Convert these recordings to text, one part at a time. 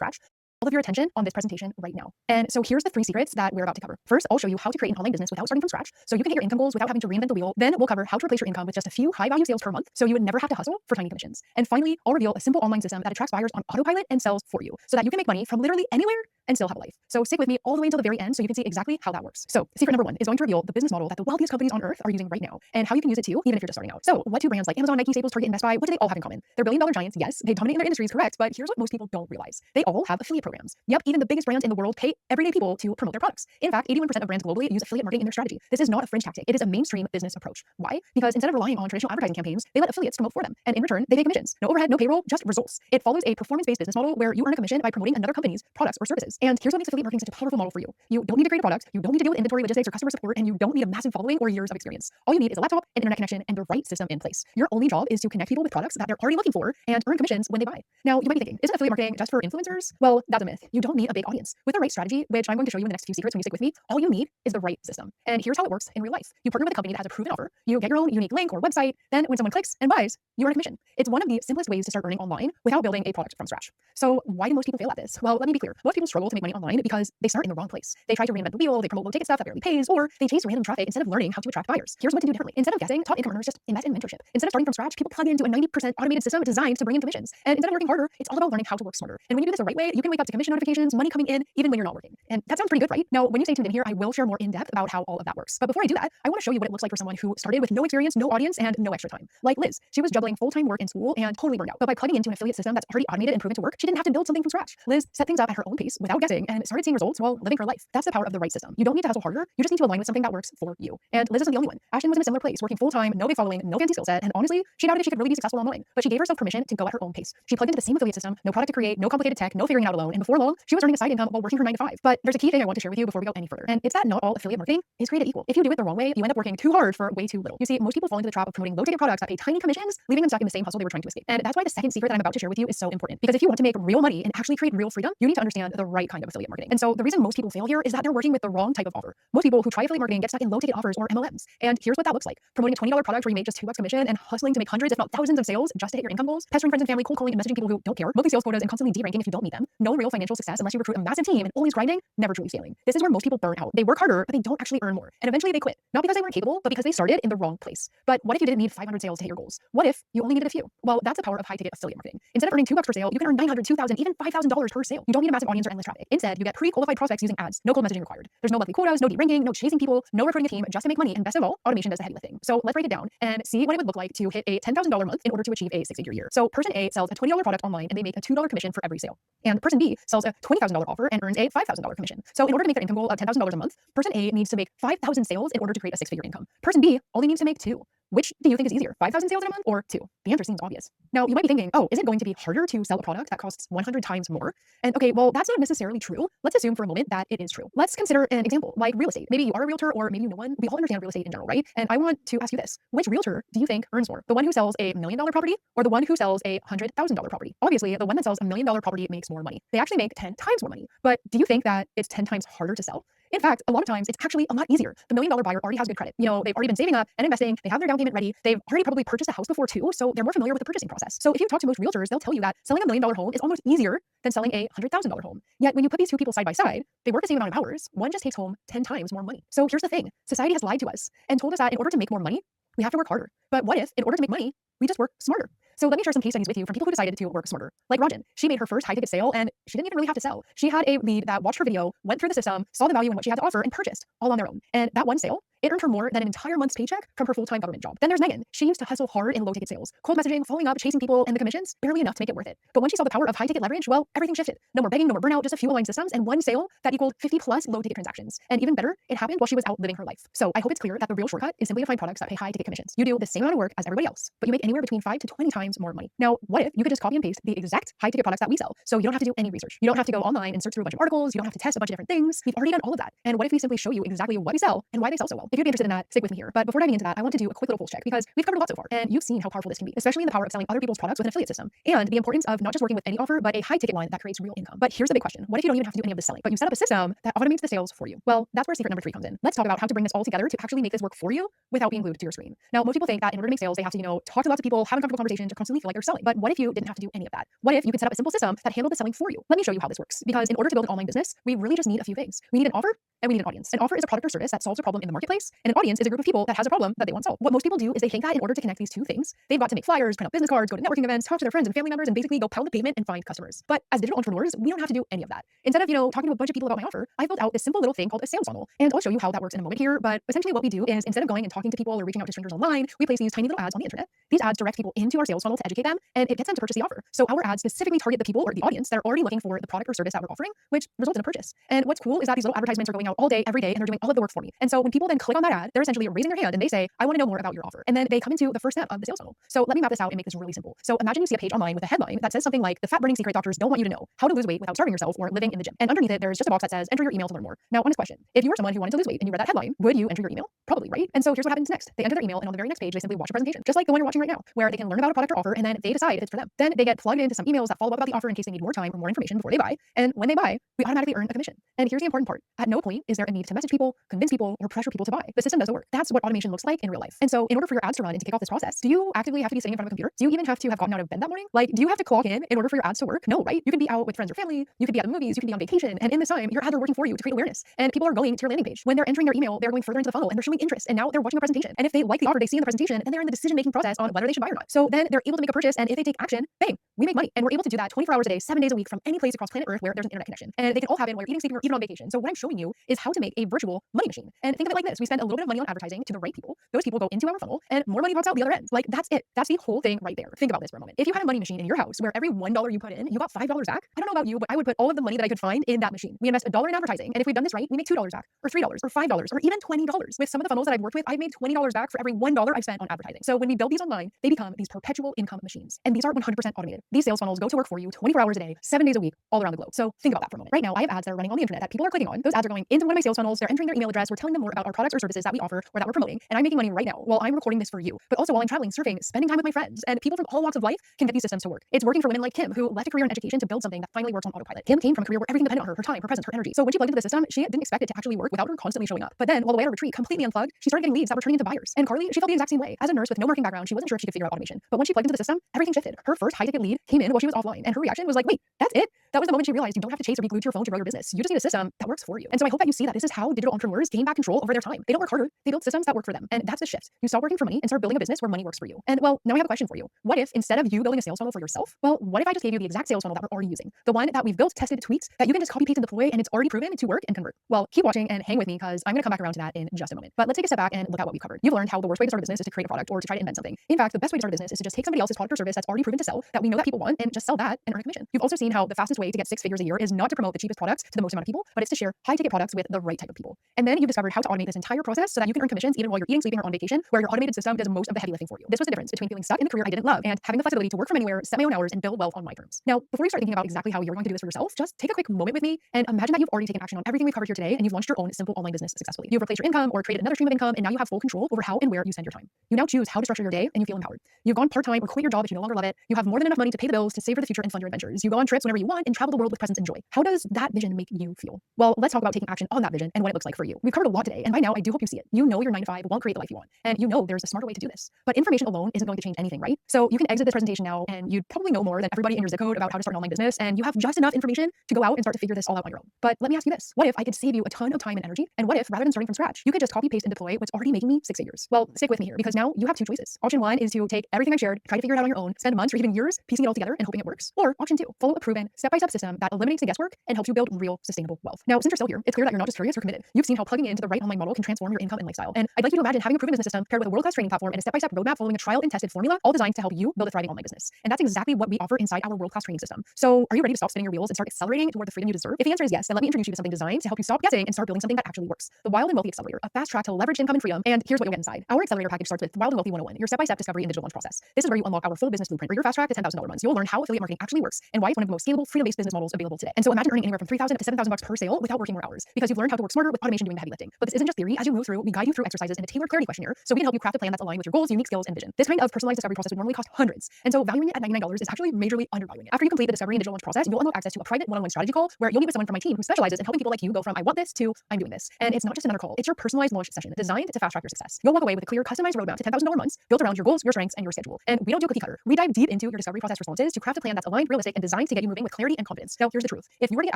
scratch all of your attention on this presentation right now. And so here's the 3 secrets that we're about to cover. First, I'll show you how to create an online business without starting from scratch so you can hit your income goals without having to reinvent the wheel. Then we'll cover how to replace your income with just a few high-value sales per month so you would never have to hustle for tiny commissions. And finally, I'll reveal a simple online system that attracts buyers on autopilot and sells for you so that you can make money from literally anywhere and still have a life. So stick with me all the way until the very end so you can see exactly how that works. So secret number 1 is going to reveal the business model that the wealthiest companies on earth are using right now and how you can use it too, even if you're just starting out. So what do brands like Amazon, Nike, Staples, Target, and Best Buy, what do they all have in common? They're billion-dollar giants. Yes, they dominate in their industries, correct, but here's what most people don't realize. They all have affiliate programs. Yep, even the biggest brands in the world pay everyday people to promote their products. In fact, 81% of brands globally use affiliate marketing in their strategy. This is not a fringe tactic. It is a mainstream business approach. Why? Because instead of relying on traditional advertising campaigns, they let affiliates promote for them. And in return, they pay commissions. No overhead, no payroll, just results. It follows a performance-based business model where you earn a commission by promoting another company's products or services. And here's what makes affiliate marketing such a powerful model for you. You don't need to create a product, you don't need to deal with inventory, logistics, or customer support, and you don't need a massive following or years of experience. All you need is a laptop, an internet connection, and the right system in place. Your only job is to connect people with products that they're already looking for and earn commissions when they buy. Now, you might be thinking, isn't affiliate marketing just for influencers? Well, that's a myth. You don't need a big audience. With the right strategy, which I'm going to show you in the next few secrets when you stick with me, all you need is the right system. And here's how it works in real life. You partner with a company that has a proven offer, you get your own unique link or website, then when someone clicks and buys, you earn a commission. It's one of the simplest ways to start earning online without building a product from scratch. So why do most people fail at this? Well, let me be clear. Most people struggle to make money online because they start in the wrong place. They try to reinvent the wheel, they promote low ticket stuff that barely pays, or they chase random traffic instead of learning how to attract buyers. Here's what to do differently. Instead of guessing, top income earners just invest in mentorship. Instead of starting from scratch, people plug into a 90% automated system designed to bring in commissions. And instead of working harder, it's all about learning how to work smarter. And when you do this the right way, you can wake up to commission notifications, money coming in, even when you're not working. And that sounds pretty good, right? Now, when you stay tuned in here, I will share more in depth about how all of that works. But before I do that, I want to show you what it looks like for someone who started with no experience, no audience, and no extra time. Like Liz, she was juggling full-time work in school and totally burned out. But by plugging into an affiliate system that's already automated and proven to work, she didn't have to build something from scratch. Liz set things up at her own pace without guessing and started seeing results while living her life. That's the power of the right system. You don't need to hustle harder. You just need to align with something that works for you. And Liz isn't the only one. Ashton was in a similar place, working full-time, no big following, no fancy skill set, and honestly, she doubted if she could really be successful online. But she gave herself permission to go at her own pace. She plugged into the same affiliate system, no product to create, no complicated tech, no figuring it out alone, and before long, she was earning a side income while working her 9 to 5. But there's a key thing I want to share with you before we go any further, and it's that not all affiliate marketing is created equal. If you do it the wrong way, you end up working too hard for way too little. You see, most people fall into the trap of promoting low-ticket products that pay tiny commissions, leaving them stuck in the same hustle they were trying to escape. And that's why the second secret that I'm about to share with you is so important. Because if you want to make real money and actually create real freedom, you need to understand the right kind of affiliate marketing. And so the reason most people fail here is that they're working with the wrong type of offer. Most people who try affiliate marketing get stuck in low-ticket offers or MLMs. And here's what that looks like. Promoting a $20 product where you make just $2 commission and hustling to make hundreds, if not thousands of sales just to hit your income goals, pestering friends and family, cold calling and messaging people who don't care, monthly sales quotas and constantly deranking if you don't meet them. No real financial success unless you recruit a massive team and always grinding, never truly scaling. This is where most people burn out. They work harder, but they don't actually earn more. And eventually they quit. Not because they weren't capable, but because they started in the wrong place. But what if you didn't need 500 sales to hit your goals? What if you only needed a few? Well, that's the power of high-ticket affiliate marketing. Instead of earning $2 per sale, you can earn $900, $2,000, even $5,000 per sale. You don't need a massive audience or endless traffic. Instead, you get pre-qualified prospects using ads. No cold messaging required. There's no monthly quotas, no deranking, no chasing people, no recruiting a team just to make money. And best of all, automation does the heavy lifting. So let's break it down and see what it would look like to hit a $10,000 month in order to achieve a 6-figure year. So person A sells a $20 product online and they make a $2 commission for every sale. And person B sells a $20,000 offer and earns a $5,000 commission. So in order to make their income goal of $10,000 a month, person A needs to make 5,000 sales in order to create a 6-figure income. Person B only needs to make 2. Which do you think is easier, 5,000 sales in a month or 2? The answer seems obvious. Now, you might be thinking, oh, is it going to be harder to sell a product that costs 100 times more? And okay, well, that's not necessarily true. Let's assume for a moment that it is true. Let's consider an example, like real estate. Maybe you are a realtor or maybe you know one. We all understand real estate in general, right? And I want to ask you this. Which realtor do you think earns more? The one who sells a $1 million property or the one who sells a $100,000 property? Obviously, the one that sells a $1 million property makes more money. They actually make 10 times more money. But do you think that it's 10 times harder to sell? In fact, a lot of times it's actually a lot easier. The $1 million buyer already has good credit. You know, they've already been saving up and investing. They have their down payment ready. They've already probably purchased a house before too, so they're more familiar with the purchasing process. So if you talk to most realtors, they'll tell you that selling a $1 million home is almost easier than selling a $100,000 home. Yet when you put these two people side by side, they work the same amount of hours. One just takes home 10 times more money. So here's the thing. Society has lied to us and told us that in order to make more money, we have to work harder. But what if, in order to make money, we just work smarter? So let me share some case studies with you from people who decided to work smarter. Like Rajan, she made her first high-ticket sale and she didn't even really have to sell. She had a lead that watched her video, went through the system, saw the value in what she had to offer, and purchased all on their own. And that one sale, it earned her more than an entire month's paycheck from her full-time government job. Then there's Megan. She used to hustle hard in low-ticket sales, cold messaging, following up, chasing people, and the commissions, barely enough to make it worth it. But when she saw the power of high-ticket leverage, well, everything shifted. No more begging, no more burnout, just a few aligned systems and one sale that equaled 50 plus low-ticket transactions. And even better, it happened while she was out living her life. So I hope it's clear that the real shortcut is simply to find products that pay high-ticket commissions. You do the same amount of work as everybody else, but you make anywhere between 5 to 20 times more money. Now, what if you could just copy and paste the exact high-ticket products that we sell? So you don't have to do any research. You don't have to go online and search through a bunch of articles. You don't have to test a bunch of different things. We've already done all of that. And what if we simply show you exactly what we sell and why they sell so well? if you'd be interested in that, stick with me here. But before diving into that, I want to do a quick little pulse check because we've covered a lot so far, and you've seen how powerful this can be, especially in the power of selling other people's products with an affiliate system, and the importance of not just working with any offer, but a high-ticket one that creates real income. But here's the big question. What if you don't even have to do any of the selling, but you set up a system that automates the sales for you? Well, that's where secret number 3 comes in. Let's talk about how to bring this all together to actually make this work for you without being glued to your screen. Now, most people think that in order to make sales, they have to, talk to lots of people, have uncomfortable conversations, to constantly feel like they're selling. But what if you didn't have to do any of that? What if you could set up a simple system that handled the selling for you? Let me show you how this works. Because in order to build an online business, we really just need a few things. We need an offer and we need an audience. An offer is a product or service that solves a problem in the marketplace, and an audience is a group of people that has a problem that they want solved. What most people do is they think that in order to connect these two things, they've got to make flyers, print out business cards, go to networking events, talk to their friends and family members, and basically go pound the pavement and find customers. But as digital entrepreneurs, we don't have to do any of that. Instead of, talking to a bunch of people about my offer, I built out this simple little thing called a sales funnel. And I'll show you how that works in a moment here. But essentially what we do is instead of going and talking to people or reaching out to strangers online, we place these tiny little ads on the internet. These ads direct people into our sales funnel to educate them, and it gets them to purchase the offer. So our ads specifically target the people or the audience that are already looking for the product or service that we're offering, which results in a purchase. And what's cool is that these little advertisements are going out all day, every day, and they're doing all of the work for me. And so when people then click on that ad, they're essentially raising their hand and they say, I want to know more about your offer. And then they come into the first step of the sales funnel. So let me map this out and make this really simple. So imagine you see a page online with a headline that says something like, the fat burning secret doctors don't want you to know, how to lose weight without starving yourself or living in the gym. And underneath it, there's just a box that says, enter your email to learn more. Now, honest question. If you were someone who wanted to lose weight and you read that headline, would you enter your email? Probably, right? And so here's what happens next. They enter their email, and on the very next page, they simply watch a presentation, just like the one you're watching right now, where they can learn about a product or offer, and then they decide if it's for them. Then they get plugged into some emails that follow up about the offer in case they need more time or more information before they buy. And when they buy, we automatically earn a commission. And here's the important part. At no point is there a need to message people, convince people, or pressure people to buy. The system doesn't work. That's what automation looks like in real life. And so in order for your ads to run and to kick off this process, do you actively have to be sitting in front of a computer? Do you even have to have gotten out of bed that morning? Like, do you have to clock in order for your ads to work? No, right? You can be out with friends or family, you could be at the movies, you can be on vacation, and in this time, your ads are working for you to create awareness. And people are going to your landing page. When they're entering their email, they're going further into the funnel and they're showing interest, and now they're watching a presentation. And if they like the offer they see in the presentation, then they're in the decision-making process on whether they should buy or not. So then they're able to make a purchase, and if they take action, bang, we make money. And we're able to do that 24 hours a day, 7 days a week from any place across planet Earth where there's an internet connection. And they can all happen while you're eating, sleeping, or even on vacation. So what I'm showing you is how to make a virtual money machine. And think of it like this. We spend a little bit of money on advertising to the right people. Those people go into our funnel and more money pops out the other end. Like, that's it. That's the whole thing right there. Think about this for a moment. If you had a money machine in your house where every $1 you put in, you got $5 back, I don't know about you, but I would put all of the money that I could find in that machine. We invest $1 in advertising, and if we've done this right, we make $2 back, or $3, or $5, or even $20. With some of the funnels that I've worked with, I've made $20 back for every $1 I've spent on advertising. So when we build these online, they become these perpetual income machines. And these are 100% automated. These sales funnels go to work for you 24 hours a day, 7 days a week, all around the globe. So think about that for a moment. Right now, I have ads that are running on the internet that people are clicking on. Those ads are going into one of my sales funnels. They're entering their email address. We're telling them more about our products or services that we offer or that we're promoting. And I'm making money right now while I'm recording this for you. But also while I'm traveling, surfing, spending time with my friends, and people from all walks of life can get these systems to work. It's working for women like Kim, who left a career in education to build something that finally works on autopilot. Kim came from a career where everything depended on her time, her presence, her energy. So when she plugged into the system, she didn't expect it to actually work without her constantly showing up. But then, while away at a retreat, completely unplugged, she started getting leads that were turning into buyers. And Carly, she felt the exact same way. As a nurse with no marketing background, she wasn't sure if she could figure out automation. But when she plugged into the system, everything shifted. Her first high-ticket lead came in while she was offline, and her reaction was like, wait, that's it? That was the moment she realized you don't have to chase or be glued to your phone to grow your business. You just need a system that works for you. And so I hope that you see that this is how digital entrepreneurs gain back control over their time. They don't work harder. They build systems that work for them. And that's the shift. You stop working for money and start building a business where money works for you. And well, now I have a question for you. What if instead of you building a sales funnel for yourself, well, what if I just gave you the exact sales funnel that we're already using? The one that we've built, tested, tweaked, that you can just copy, paste, and deploy, and it's already proven to work and convert. Well, keep watching and hang with me because I'm going to come back around to that in just a moment. But let's take a step back and look at what we've covered. You've learned how the worst way to start a business is to create a product or to try to invent something. In fact, the best way to start a business is to just take somebody else's product or service that's already proven to sell, that we know that people want, and just sell that and earn a commission. You've also seen how the fastest way to get 6 figures a year is not to promote the cheapest products to the most amount of people, but it's to share high-ticket products with the right type of people. And then you've discovered how to automate this entire process so that you can earn commissions even while you're eating, sleeping, or on vacation, where your automated system does most of the heavy lifting for you. This was the difference between feeling stuck in the career I didn't love and having the flexibility to work from anywhere, set my own hours, and build wealth on my terms. Now, before you start thinking about exactly how you're going to do this for yourself, just take a quick moment with me and imagine that you've already taken action on everything we've covered here today, and you've launched your own simple online business successfully. You've replaced your income or created another stream of income, and now you have full control over how and where you spend your time. You now choose how to structure your day, and you feel empowered. You've gone part-time or quit your job if you no longer love it. You have more than enough money to pay the bills, to save for the future, and fund your adventures. You go on trips whenever you want and travel the world with presence and joy. How does that vision make you feel? Well, let's talk about taking action on that vision and what it looks like for you. We've covered a lot today, and by now I do hope you see it. You know your 9 to 5 won't create the life you want, and you know there's a smarter way to do this. But information alone isn't going to change anything, right? So you can exit this presentation now, and you probably know more than everybody in your zip code about how to start an online business, and you have just enough information to go out and start to figure this all out on your own. But let me ask you this. What if I could save you a ton of time and energy? And what if, rather than starting from scratch, you could just copy, paste, and deploy what's already making me 6 figures? Well, stick with me here, because now you have 2 choices. Option 1 is to take everything I've shared, try to figure it out on your own, spend months or even years piecing it all together and hoping it works. Or option 2, follow a proven, step-by-step system that eliminates the guesswork and helps you build real, sustainable wealth. Now, since you're still here, it's clear that you're not just curious, you're committed. You've seen how plugging into the right online model can transform your income and lifestyle. And I'd like you to imagine having a proven business system paired with a world-class training platform and a step-by-step roadmap following a trial and tested formula, all designed to help you build a thriving online business. And that's exactly what we offer inside our world-class training system. So are you ready to stop spinning your wheels and start accelerating toward the freedom you deserve? If the answer is yes, then let me introduce you to something designed to help you stop guessing and start building something that actually works. The Wild and Wealthy Accelerator, a fast track to leverage income and freedom. And here's what you'll get inside. Our accelerator package starts with Wild and Wealthy 101, your step-by-step discovery and digital launch process. This is where you unlock our full business blueprint, or your fast track to $10,000 months. You'll learn how affiliate marketing actually works and why it's one of the most scalable, freedom-based business models available today. And so imagine earning anywhere from $3,000 to $7,000 per sale without working more hours. because you've learned how to work smarter with automation doing the heavy lifting. But this isn't just theory. As you move through, we guide you through exercises and a tailored clarity questionnaire so we can help you craft a plan that's aligned with your goals, unique skills, and vision. This kind of personalized discovery process would normally cost hundreds. And so valuing it at $99 is actually majorly undervaluing it. After you complete the discovery and digital launch process, you'll unlock access to a private one-on-one strategy call where you'll meet with someone from my team who specializes in helping people like you go from I want this to I'm doing this. And it's not just another call. It's your personalized launch session designed to fast track your success. You'll walk away with a clear, customized roadmap to $10,000 months built around your goals, your strengths, and your schedule. And we don't do cookie cutter. We dive deep into your discovery process responses to craft a plan that's aligned, realistic, and designed to get you moving with clarity and confidence. Now, here's the truth. If you were to get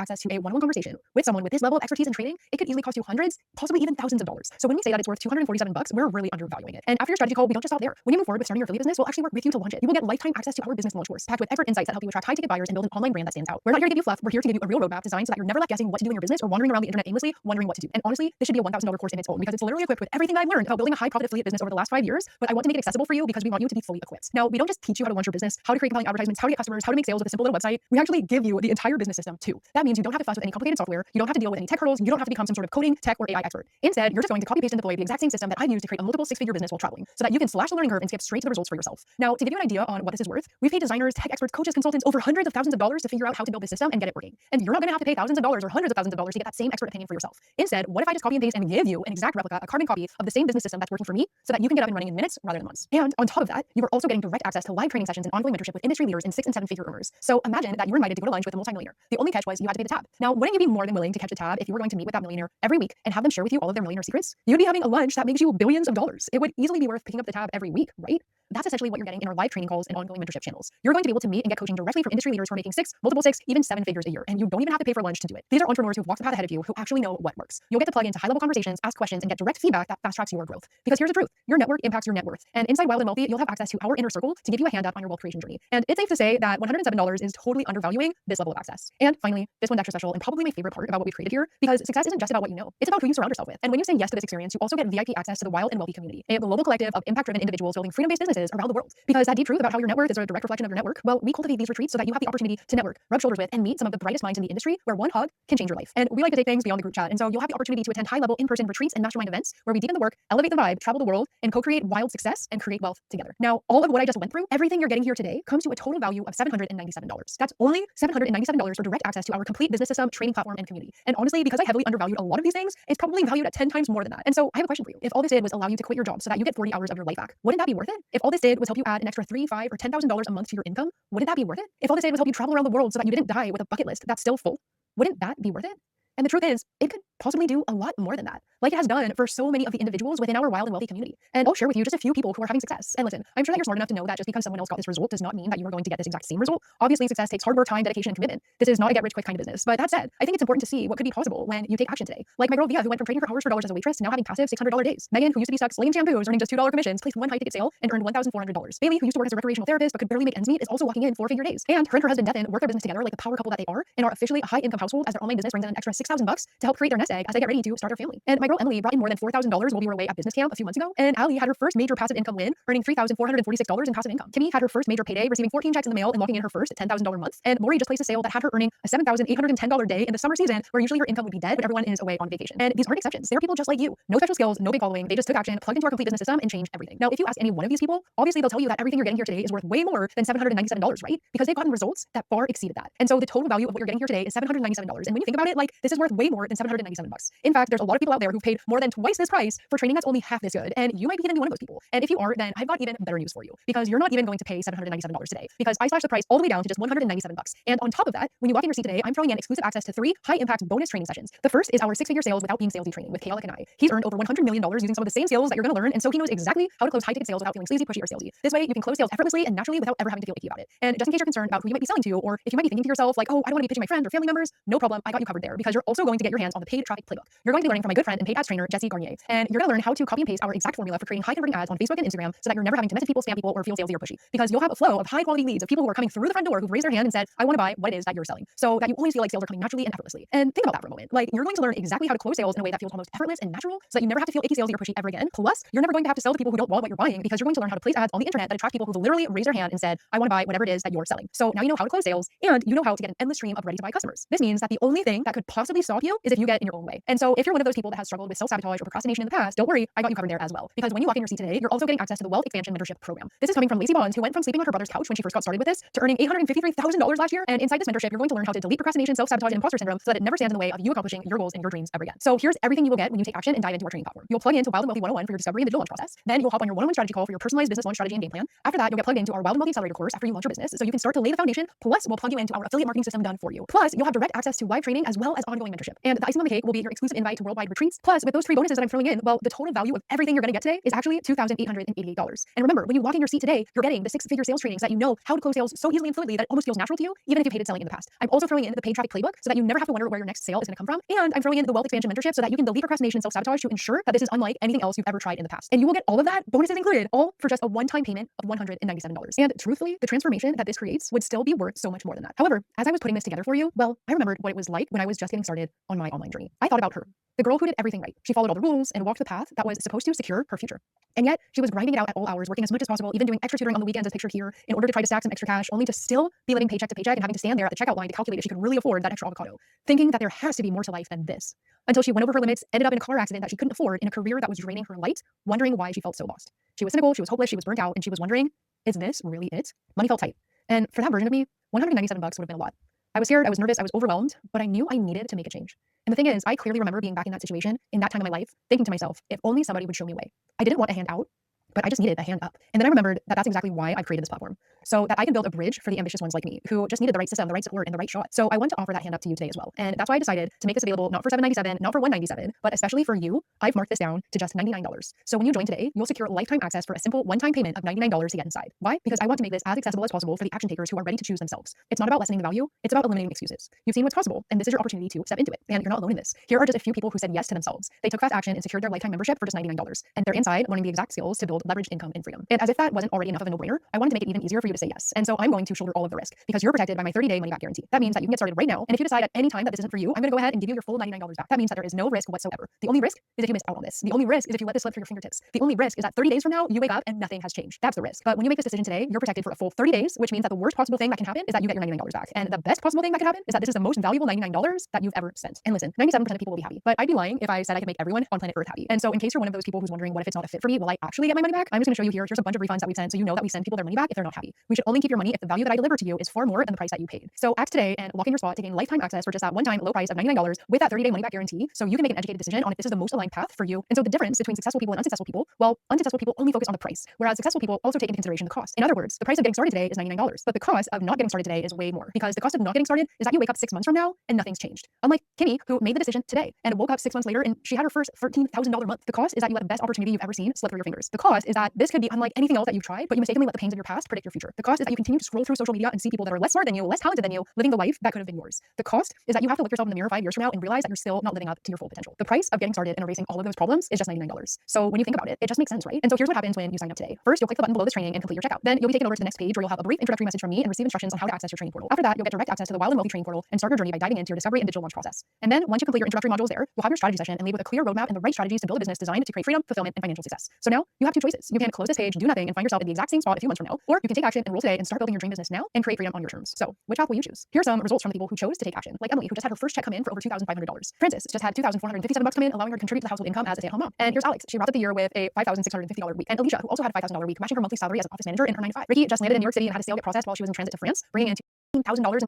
access to a one-on-one conversation with someone with this level of expertise and training, it could easily cost you hundreds, possibly even thousands of dollars. So when we say that it's worth $247, we're really undervaluing it. And after your strategy call, we don't just stop there. When you move forward with starting your affiliate business, we'll actually work with you to launch it. You will get lifetime access to our business launch course, packed with expert insights that help you attract high-ticket buyers and build an online brand that stands out. We're not here to give you fluff. We're here to give you a real roadmap designed so that you're never left guessing what to do in your business or wandering around the internet aimlessly, wondering what to do. And honestly, this should be a $1,000 course in its own because it's literally equipped with everything that I've learned about building a high-profit affiliate business over the last 5 years. But I want to make it accessible for you because we want you to be fully equipped. Now, we don't just teach you how to launch your business, how to create compelling advertisements, how to get customers, how to make sales with a simple little website. We actually give you the entire business system too. That means you don't have to fuss with any complicated software. You don't have to deal with any tech hurdles. You don't have to become some sort of coding, tech, or AI expert. Instead, you're just going to copy, paste, and deploy the exact same system that I've used to create a multiple six-figure business while traveling so that you can slash the learning curve and skip straight to the results for yourself. Now, to give you an idea on what this is worth, we've paid designers, tech experts, coaches, consultants over hundreds of thousands of dollars to figure out how to build this system and get it working. And you're not going to have to pay thousands of dollars or hundreds of thousands of dollars to get that same expert opinion for yourself. Instead, what if I just copy and paste and give you an exact replica, a carbon copy of the same business system that's working for me so that you can get up and running in minutes rather than months? And on top of that, you are also getting direct access to live training sessions and ongoing mentorship with industry leaders and 6- and 7-figure earners. So imagine that you were invited to go to lunch with a multimillionaire. The only catch was you had to pay the tab. Now, wouldn't you be more than willing to catch the tab if you were going to meet with that millionaire every week and have them share with you all of their millionaire secrets? You'd be having a lunch that makes you billions of dollars. It would easily be worth picking up the tab every week, right? That's essentially what you're getting in our live training calls and ongoing mentorship channels. You're going to be able to meet and get coaching directly from industry leaders who are making 6, multiple 6, even 7 figures a year. And you don't even have to pay for lunch to do it. These are entrepreneurs who've walked the path ahead of you who actually know what works. You'll get to plug into high-level conversations, ask questions, and get direct feedback that fast tracks your growth. Because here's the truth. Your network impacts your net worth. And inside Wild and Wealthy, you'll have access to our inner circle to give you a hand up on your wealth creation journey. And it's safe to say that $107 is totally undervaluing this level of access. And finally, this one's extra special and probably my favorite part about what we've created here, because success isn't just about what you know. It's about who you surround yourself with. And when you say yes to this experience, you also get VIP access to the Wild and Wealthy community, a global collective of impact-driven individuals building freedom-based businesses around the world. Because that deep truth about how your net worth is a direct reflection of your network, well, we cultivate these retreats so that you have the opportunity to network, rub shoulders with, and meet some of the brightest minds in the industry where one hug can change your life. And we like to take things beyond the group chat. And so you'll have the opportunity to attend high-level in-person retreats and mastermind events where we deepen the work, elevate the vibe, travel the world, and co-create wild success and create wealth together. Now, all of what I just went through, everything you're getting here today comes to a total value of $797. That's only $797 for direct access to our complete business system, training platform, and community. And honestly, because I heavily undervalued a lot of these things, it's probably valued at 10 times more than that. And so I have a question for you. If all this did was allow you to quit your job so that you get 40 hours of your life back, wouldn't that be worth it? If all this did was help you add an extra $3, $5, or $10,000 a month to your income, wouldn't that be worth it? If all this did was help you travel around the world so that you didn't die with a bucket list that's still full, wouldn't that be worth it? And the truth is, it could possibly do a lot more than that, like it has done for so many of the individuals within our Wild and Wealthy community. And I'll share with you just a few people who are having success. And listen, I'm sure that you're smart enough to know that just because someone else got this result does not mean that you are going to get this exact same result. Obviously, success takes hard work, time, dedication, and commitment. This is not a get-rich-quick kind of business. But that said, I think it's important to see what could be possible when you take action today. Like my girl Via, who went from trading for hours for dollars as a waitress to now having passive $600 days. Megan, who used to be stuck slinging shampoos, earning just $2 commissions, placed one high-ticket sale and earned $1,400. Bailey, who used to work as a recreational therapist but could barely make ends meet, is also walking in 4-figure days. And her husband Devin work their business together like the power couple that they are, and are officially a high-income household as their online business brings in an extra $6,000 to help create their nest egg as they get ready to start their family. And my girl Emily brought in more than $4,000 while we were away at business camp a few months ago. And Allie had her first major passive income win, earning $3,446 in passive income. Kimmy had her first major payday, receiving 14 checks in the mail and locking in her first $10,000 month. And Lori just placed a sale that had her earning a $7,810 day in the summer season, where usually her income would be dead when everyone is away on vacation. And these aren't exceptions. They're people just like you. No special skills, no big following. They just took action, plugged into our complete business system, and changed everything. Now, if you ask any one of these people, obviously they'll tell you that everything you're getting here today is worth way more than $797, right? Because they've gotten results that far exceeded that. And so the total value of what you're getting here today is $797. And when you think about it, like, this is worth way more than $797. In fact, there's a lot of people out there who've paid more than twice this price for training that's only half this good. And you might be hitting one of those people. And if you are, then I've got even better news for you, because you're not even going to pay $797 today, because I slashed the price all the way down to just $197. And on top of that, when you walk in your seat today, I'm throwing in exclusive access to 3 high-impact bonus training sessions. The first is our 6-figure sales without being salesy training with Kayla Kanai. He's earned over $100 million using some of the same skills that you're going to learn, and so he knows exactly how to close high-ticket sales without feeling sleazy, pushy, or salesy. This way, you can close sales effortlessly and naturally without ever having to feel icky about it. And just in case you're concerned about who you might be selling to, or if you might be thinking to yourself like, oh, I don't want to be pitching my friends or family members, no problem, I got you covered there, because you're also going to get your hands on the paid traffic playbook. You're going to be learning from my good friend and paid ads trainer, Jesse Garnier, and you're going to learn how to copy and paste our exact formula for creating high-converting ads on Facebook and Instagram so that you're never having to message people, spam people, or feel salesy or pushy, because you'll have a flow of high-quality leads of people who are coming through the front door who've raised their hand and said, I want to buy what it is that you're selling, so that you always feel like sales are coming naturally and effortlessly. And think about that for a moment. Like, you're going to learn exactly how to close sales in a way that feels almost effortless and natural, so that you never have to feel icky, salesy, or pushy ever again. Plus, you're never going to have to sell to people who don't want what you're buying, because you're going to learn how to place ads on the internet that attract people who've literally raised their hand and said, I want to buy whatever it is that you're selling. So now you know how to close sales, and you know how to get an endless stream of ready-to-buy customers. This means that the only thing that could possibly stop you is if you get in your own way. And so if you're one of those people that has struggled with self-sabotage or procrastination in the past, don't worry, I got you covered there as well. Because when you walk in your seat today, you're also getting access to the Wealth Expansion Mentorship Program. This is coming from Lacey Bonds, who went from sleeping on her brother's couch when she first got started with this to earning $853,000 last year. And inside this mentorship, you're going to learn how to delete procrastination, self-sabotage, and imposter syndrome so that it never stands in the way of you accomplishing your goals and your dreams ever again. So here's everything you will get when you take action and dive into our training platform. You'll plug into Wild and Wealthy 101 for your discovery and digital launch process. Then you'll hop on your one-on-one strategy call for your personalized business launch strategy and game plan. After that, you'll get plugged into our Wild and Wealthy Accelerator course after you launch your business, so you can start to lay the foundation. Plus, we'll plug you into our affiliate marketing system done for you. Plus, you'll have direct access to live training as well as ongoing mentorship. And the icing on the cake will be your exclusive invite to worldwide retreats. Plus, with those 3 bonuses that I'm throwing in, well, the total value of everything you're going to get today is actually $2,888. And remember, when you walk in your seat today, you're getting the 6-figure sales training so that you know how to close sales so easily and fluidly that it almost feels natural to you, even if you've hated selling in the past. I'm also throwing in the paid traffic playbook so that you never have to wonder where your next sale is going to come from. And I'm throwing in the Wealth Expansion Mentorship so that you can delete procrastination, self-sabotage to ensure that this is unlike anything else you've ever tried in the past. And you will get all of that, bonuses included, all for just a one-time payment of $197. And truthfully, the transformation that this creates would still be worth so much more than that. However, as I was putting this together for you, well, I remembered what it was like when I was just getting started on my online journey. I thought about her, the girl who did everything right. She followed all the rules and walked the path that was supposed to secure her future. And yet, she was grinding it out at all hours, working as much as possible, even doing extra tutoring on the weekends as pictured here, in order to try to stack some extra cash, only to still be living paycheck to paycheck and having to stand there at the checkout line to calculate if she could really afford that extra avocado, thinking that there has to be more to life than this. Until she went over her limits, ended up in a car accident that she couldn't afford, in a career that was draining her light, wondering why she felt so lost. She was cynical, she was hopeless, she was burnt out, and she was wondering, is this really it? Money felt tight. And for that version of me, $197 would have been a lot. I was scared, I was nervous, I was overwhelmed, but I knew I needed to make a change. And the thing is, I clearly remember being back in that situation, in that time of my life, thinking to myself, if only somebody would show me a way. I didn't want a hand out, but I just needed a hand up. And then I remembered that that's exactly why I created this platform, so that I can build a bridge for the ambitious ones like me who just needed the right system, the right support, and the right shot. So I want to offer that hand up to you today as well. And that's why I decided to make this available not for $797, not for $197, but especially for you. I've marked this down to just $99. So when you join today, you'll secure lifetime access for a simple one-time payment of $99 to get inside. Why? Because I want to make this as accessible as possible for the action takers who are ready to choose themselves. It's not about lessening the value, it's about eliminating excuses. You've seen what's possible, and this is your opportunity to step into it. And you're not alone in this. Here are just a few people who said yes to themselves. They took fast action and secured their lifetime membership for just $99. And they're inside learning the exact skills to build leveraged income and freedom. And as if that wasn't already enough of a no-brainer, I wanted to make it even easier for you to say yes. And so I'm going to shoulder all of the risk because you're protected by my 30-day money-back guarantee. That means that you can get started right now. And if you decide at any time that this isn't for you, I'm going to go ahead and give you your full $99 back. That means that there is no risk whatsoever. The only risk is if you miss out on this. The only risk is if you let this slip through your fingertips. The only risk is that 30 days from now, you wake up and nothing has changed. That's the risk. But when you make this decision today, you're protected for a full 30 days, which means that the worst possible thing that can happen is that you get your $99 back. And the best possible thing that can happen is that this is the most valuable $99 that you've ever spent. And listen, 97% of people will be happy, but I'd be lying if I said I could make everyone on planet Earth happy. And so in case you're one of those people who's wondering what if it's not a fit for me, will I actually get my money back? I'm just going to show you here. Here's a bunch of refunds that we've sent, so you know that we send people their money back if they're not happy. We should only keep your money if the value that I deliver to you is far more than the price that you paid. So act today and lock in your spot, taking lifetime access for just that one-time low price of $99 with that 30-day money-back guarantee, so you can make an educated decision on if this is the most aligned path for you. And so the difference between successful people and unsuccessful people, well, unsuccessful people only focus on the price, whereas successful people also take into consideration the cost. In other words, the price of getting started today is $99, but the cost of not getting started today is way more, because the cost of not getting started is that you wake up 6 months from now and nothing's changed. Unlike Kimmy, who made the decision today and woke up 6 months later and she had her first $13,000 month. The cost is that you let the best opportunity you've ever seen slip through your fingers. The cost is that this could be unlike anything else that you've tried, but you mistakenly let the pains of your past predict your future. The cost is that you continue to scroll through social media and see people that are less smart than you, less talented than you, living the life that could have been yours. The cost is that you have to look yourself in the mirror 5 years from now and realize that you're still not living up to your full potential. The price of getting started and erasing all of those problems is just $99. So when you think about it, it just makes sense, right? And so here's what happens when you sign up today. First, you'll click the button below this training and complete your checkout. Then you'll be taken over to the next page where you'll have a brief introductory message from me and receive instructions on how to access your training portal. After that, you'll get direct access to the Wild and Wealthy training portal and start your journey by diving into your discovery and digital launch process. And then once you complete your introductory modules there, you'll have your strategy session and leave with a clear roadmap and the right strategies to build a business designed to create freedom, fulfillment, and financial success. So now you have two choices. You can close this page, do nothing, and find yourself in the exact same spot a few months from now, or you can take action, enroll today, and start building your dream business now and create freedom on your terms. So which path will you choose? Here are some results from the people who chose to take action, like Emily, who just had her first check come in for over $2,500. Frances just had $2,457 come in, allowing her to contribute to the household income as a stay-at-home mom. And here's Alex. She wrapped up the year with a $5,650 week. And Alicia, who also had a $5,000 week, matching her monthly salary as an office manager in her 9 to 5. Ricky just landed in New York City and had a sale get processed while she was in transit to France, bringing in $18,000.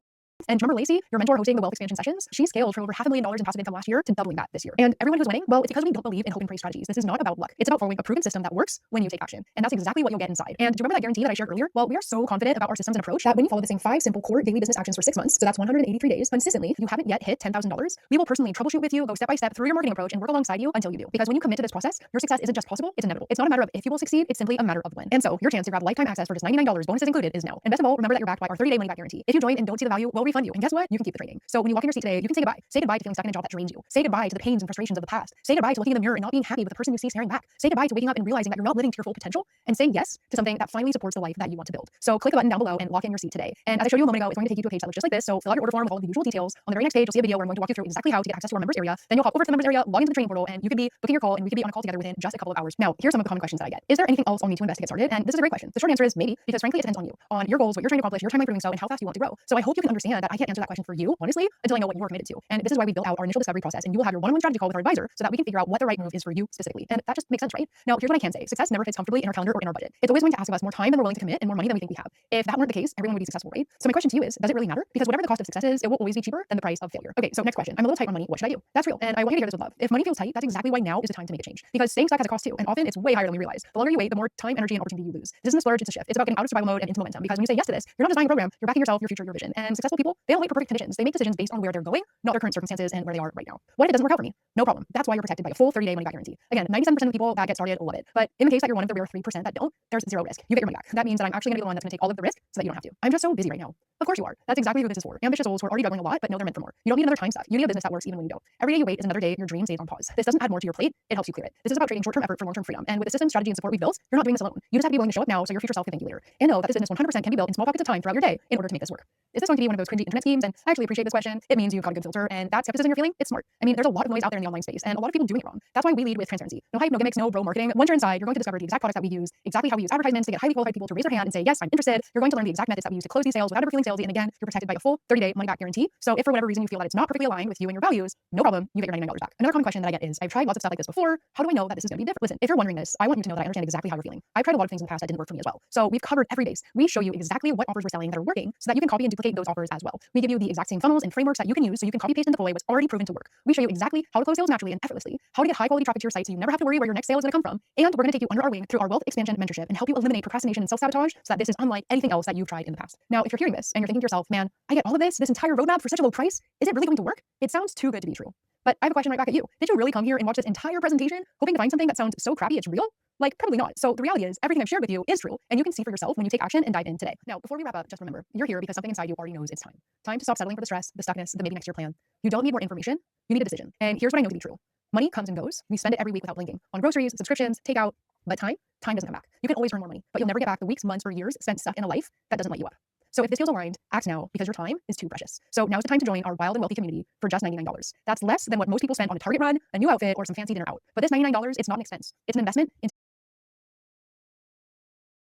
And remember Lacey, your mentor hosting the Wealth Expansion sessions? She scaled from over $500,000 in passive income last year to doubling that this year. And everyone who's winning, well, it's because we don't believe in hope and pray strategies. This is not about luck. It's about following a proven system that works when you take action. And that's exactly what you'll get inside. And do you remember that guarantee that I shared earlier? Well, we are so confident about our systems and approach that when you follow the same 5 simple core daily business actions for 6 months, so that's 183 days, consistently, you haven't yet hit $10,000, we will personally troubleshoot with you, go step by step through your marketing approach, and work alongside you until you do. Because when you commit to this process, your success isn't just possible, it's inevitable. It's not a matter of if you will succeed, it's simply a matter of when. And so your chance to grab lifetime access for just $99, bonuses included, is now. And best of all, remember that you're backed by our 30-day money-back guarantee. If you join and don't see the value, we'll refund you. And guess what? You can keep the training. So when you walk in your seat today, you can say goodbye. Say goodbye to feeling stuck in a job that drains you. Say goodbye to the pains and frustrations of the past. Say goodbye to looking in the mirror and not being happy with the person you see staring back. Say goodbye to waking up and realizing that you're not living to your full potential, and saying yes to something that finally supports the life that you want to build. So click the button down below and lock in your seat today. And as I showed you a moment ago, it's going to take you to a page that looks just like this. So fill out your order form with all of the usual details. On the very next page, you'll see a video where I'm going to walk you through exactly how to get access to our members area. Then you'll hop over to the members area, log into the training portal, and you could be booking your call, and we could be on a call together within just a couple of hours. Now, here's some of the common questions that I get. Is there anything else I'll need to invest to get started? And this is a great question. The short answer is maybe, because frankly, it depends on you, on your goals, what you're trying to accomplish, your timeline for doing so, and how fast you want to grow. So I hope you can understand understand that I can't answer that question for you, honestly, until I know what you're committed to. And this is why we built out our initial discovery process, and you will have your one-on-one strategy call with our advisor so that we can figure out what the right move is for you specifically. And that just makes sense, right? Now, here's what I can say. Success never fits comfortably in our calendar or in our budget. It's always going to ask of us more time than we're willing to commit and more money than we think we have. If that weren't the case, everyone would be successful, right? So my question to you is, does it really matter? Because whatever the cost of success is, it will always be cheaper than the price of failure. Okay, so next question. I'm a little tight on money. What should I do? That's real. And I want you to hear this with love. If money feels tight, that's exactly why now is the time to make a change. Because staying stuck has a cost too, and often it's way higher than we realize. The longer you wait, the more time, energy, and opportunity you lose. This isn't a splurge, it's a shift. It's about getting out of survival mode and into momentum. Because when you say yes to this, you're not just buying a program, you're backing yourself, your future, your vision. And successful people, they don't wait for perfect conditions. They make decisions based on where they're going, not their current circumstances and where they are right now. What if it doesn't work out for me? No problem. That's why you're protected by a full 30-day money-back guarantee. Again, 97% of the people that get started love it. But in the case that you're one of the rare 3% that don't, there's zero risk. You get your money back. That means that I'm actually going to be the one that's going to take all of the risk so that you don't have to. I'm just so busy right now. Of course you are. That's exactly who this is for. Ambitious souls who are already juggling a lot, but know they're meant for more. You don't need another time suck. You need a business that works even when you don't. Every day you wait is another day your dream stays on pause. This doesn't add more to your plate. It helps you clear it. This is about trading short-term effort for long-term freedom. And with the system, strategy, and support we've built, you're not doing this alone. You just have to be willing to show up now so your future self can thank you later. And know that this business 100% can be built in small pockets of time throughout your day in order to make this work. Is this going to be one of those cringy internet schemes? And I actually appreciate this question. It means you've got a good filter, and that skepticism you're feeling, it's smart. I mean, there's a lot of noise out there in the online space, and a lot of people doing it wrong. That's why we lead with transparency. No hype, no gimmicks, no bro marketing. Once you're inside, you're going to discover the exact products that we use, exactly how we use advertisements to get highly qualified people to raise their hand and say, yes, I'm interested. You're going to learn the exact methods that we use to close these sales without ever feeling salesy. And again, you're protected by a full 30-day money-back guarantee. So if for whatever reason you feel that it's not perfectly aligned with you and your values, no problem, you get your $99 back. Another common question that I get is, I've tried lots of stuff like this before. How do I know that this is going to be different? Listen, if you're wondering this, I want you to know that I understand exactly how you're feeling. I've tried a lot of things in the past that didn't work for me as well. So we've covered every base. We show you exactly what offers we're selling that are working so that you can copy and duplicate those offers as well. We give you the exact same funnels and frameworks that you can use so you can copy, paste, and deploy what's already proven to work. We show you exactly how to close sales naturally and effortlessly, how to get high quality traffic to your site so you never have to worry where your next sale is going to come from. And we're going to take you under our wing through our wealth expansion mentorship and help you eliminate procrastination and self-sabotage so that this is unlike anything else that you've tried in the past. Now, if you're hearing this and you're thinking to yourself, man, I get all of this entire roadmap for such a low price, is it really going to work? It sounds too good to be true. But I have a question right back at you. Did you really come here and watch this entire presentation hoping to find something that sounds so crappy it's real? Like, probably not. So the reality is everything I've shared with you is true, and you can see for yourself when you take action and dive in today. Now, before we wrap up, just remember, you're here because something inside you already knows it's time. Time to stop settling for the stress, the stuckness, the maybe next year plan. You don't need more information. You need a decision. And here's what I know to be true. Money comes and goes. We spend it every week without blinking. On groceries, subscriptions, takeout. But time doesn't come back. You can always earn more money, but you'll never get back the weeks, months, or years spent stuck in a life that doesn't light you up. So if this feels aligned, act now because your time is too precious. So now's the time to join our wild and wealthy community for just $99. That's less than what most people spend on a Target run, a new outfit, or some fancy dinner out. But this $99, it's not an expense. It's an investment into